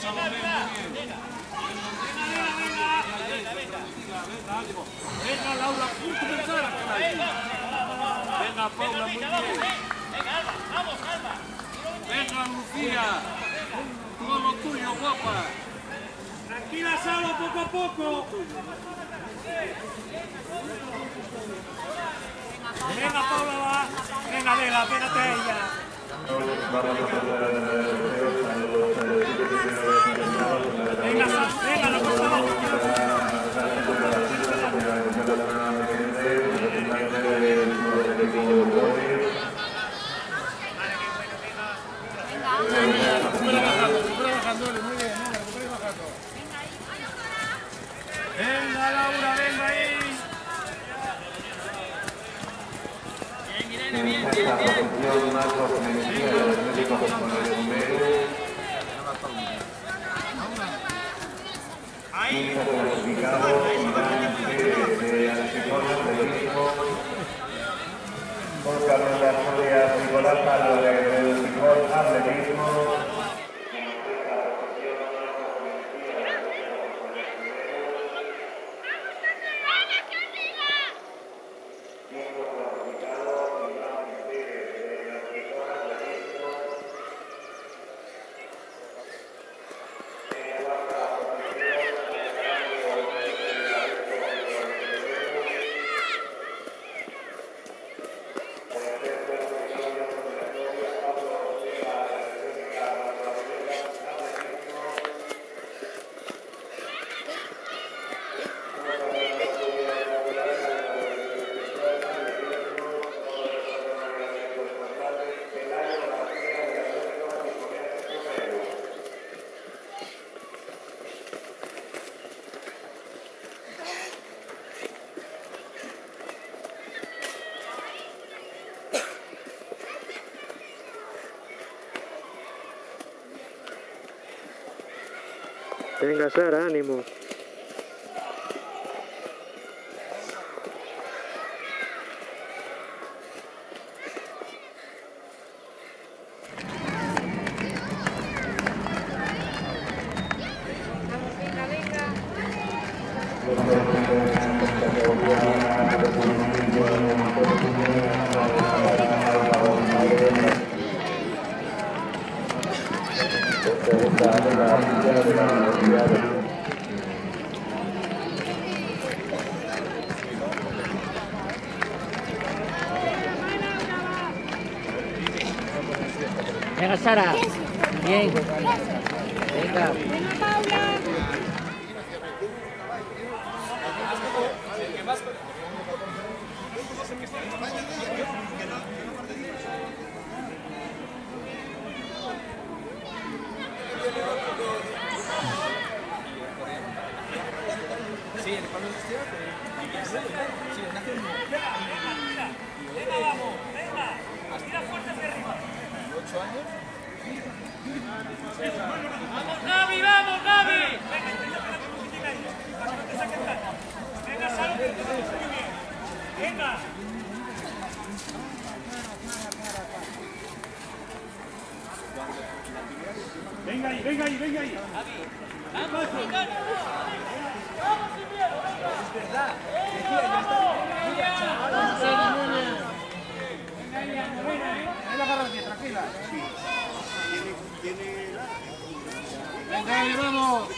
Salomé, muy bien. Venga, Laura, a punto de pensar. Venga, Paula, muy bien. Venga, Alba, vamos, Alba. Venga, Lucía. Todo lo tuyo, guapa. Tranquila, Salo, poco a poco. Venga, Paula, va. Venga, Vela, espérate a ella. Venga, venga, no pasa nada. Venga, Laura, venga ahí. Bien, Irene, bien, bien, bien. Ahí. Con Carlos García, Nicolás Palo del Fijón Atletismo. Venga, Sara, ánimo. Venga, Sara. Bien. Venga. Sí, el palo de este Venga, vamos, venga. Tira fuerte hacia arriba. 8 años. Vamos, Gaby, vamos, Gaby. Venga, intenta pegarte un poquitín ahí. Para que no te saques tanto. Venga, Salo, que te haces muy bien. Venga. Venga ahí, venga ahí, venga ahí. Vamos, Ricardo. Vamos sin miedo, venga. Es verdad. Decía, ya está. Ahí la agarras bien, tranquila. Venga, ahí, vamos.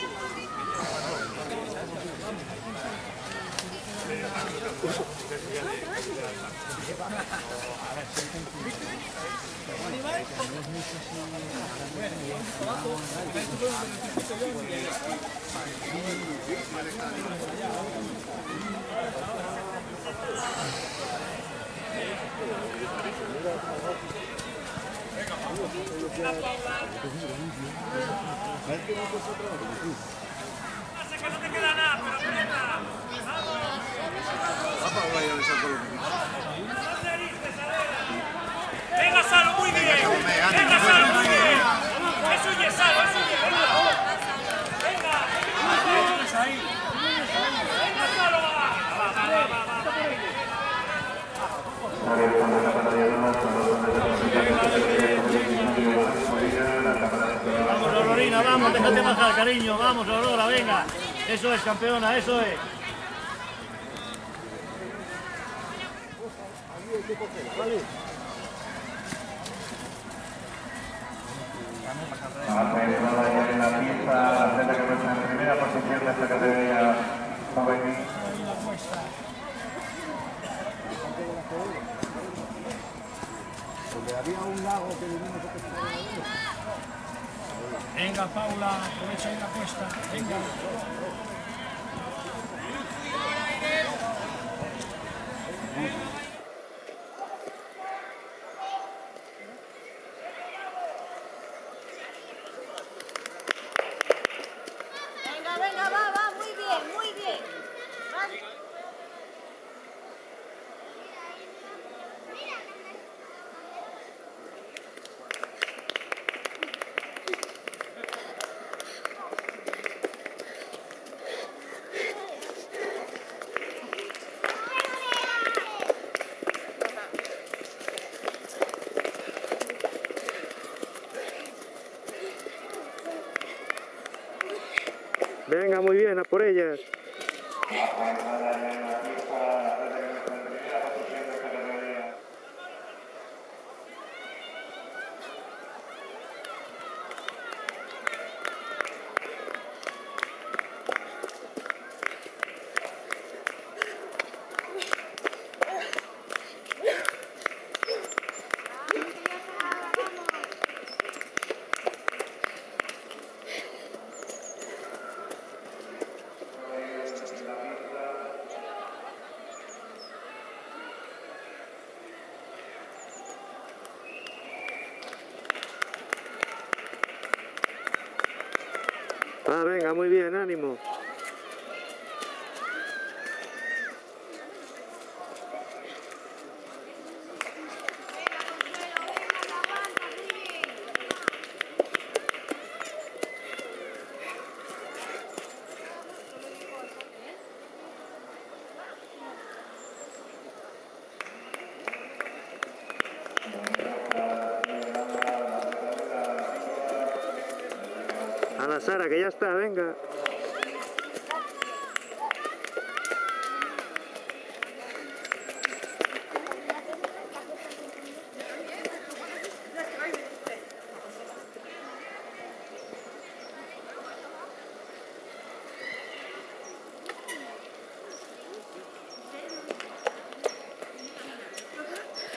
Pasa que no te queda nada, pero aprieta. Vamos. Venga, Salo, muy bien. Venga, Salo, muy bien. Eso ya es Salo, eso ya. Venga. Venga. Venga, Salo, va. Vamos, Carolina, vamos, déjate bajar, cariño, vamos, Aurora, venga. Eso es, campeona, eso es. En la pista, la atleta que está en primera posición de esta categoría juvenil. Venga, Paula, aprovecha ahí la cuesta. Venga. Venga, va, muy bien, muy bien. Venga, muy bien, a por ellas. Ah, venga, muy bien, ánimo. Ana Sara, que ya está, venga.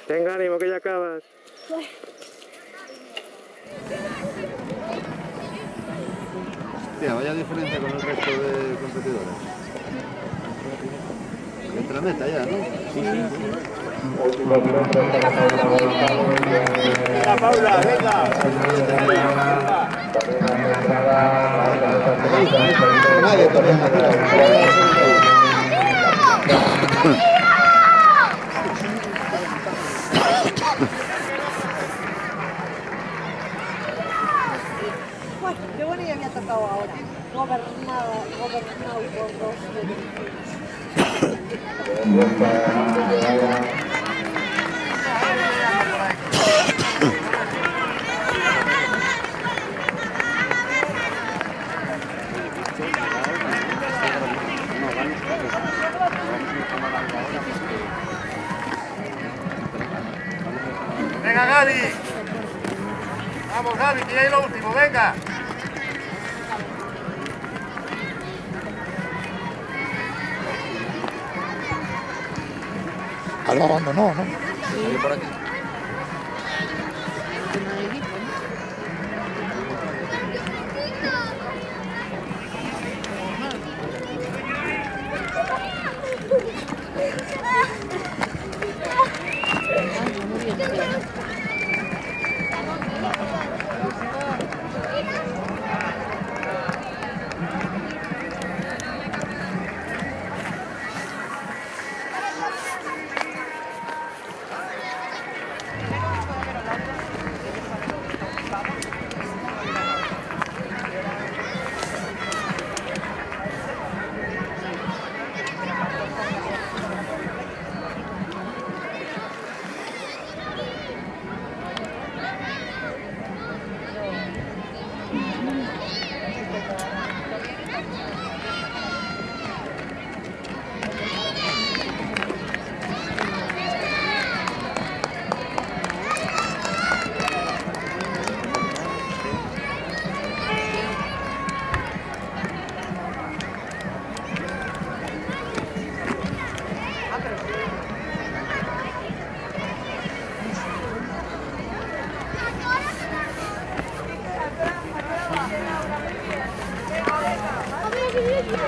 Venga, ánimo, que ya acabas. Hostia, vaya diferencia con el resto de competidores. Entre la meta ya, ¿no? Sí. Venga, Paula, venga. Nadie todavía. Qué bueno ya me ha tocado ahora. Gobernado por dos. Venga, Gaby. Vamos, Gaby, que ya es lo último, venga. Algo abandonó, ¿no? Sí. Por aquí. ¿Dónde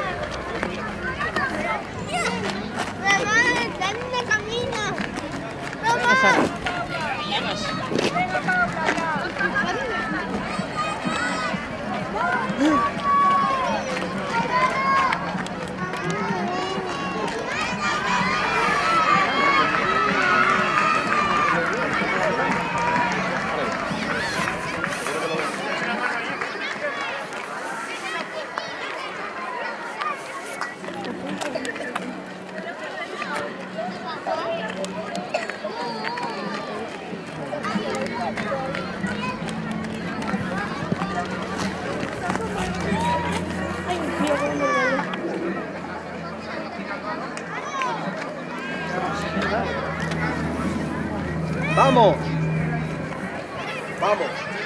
camina? Venga, Sara. ¡Vamos! ¡Vamos!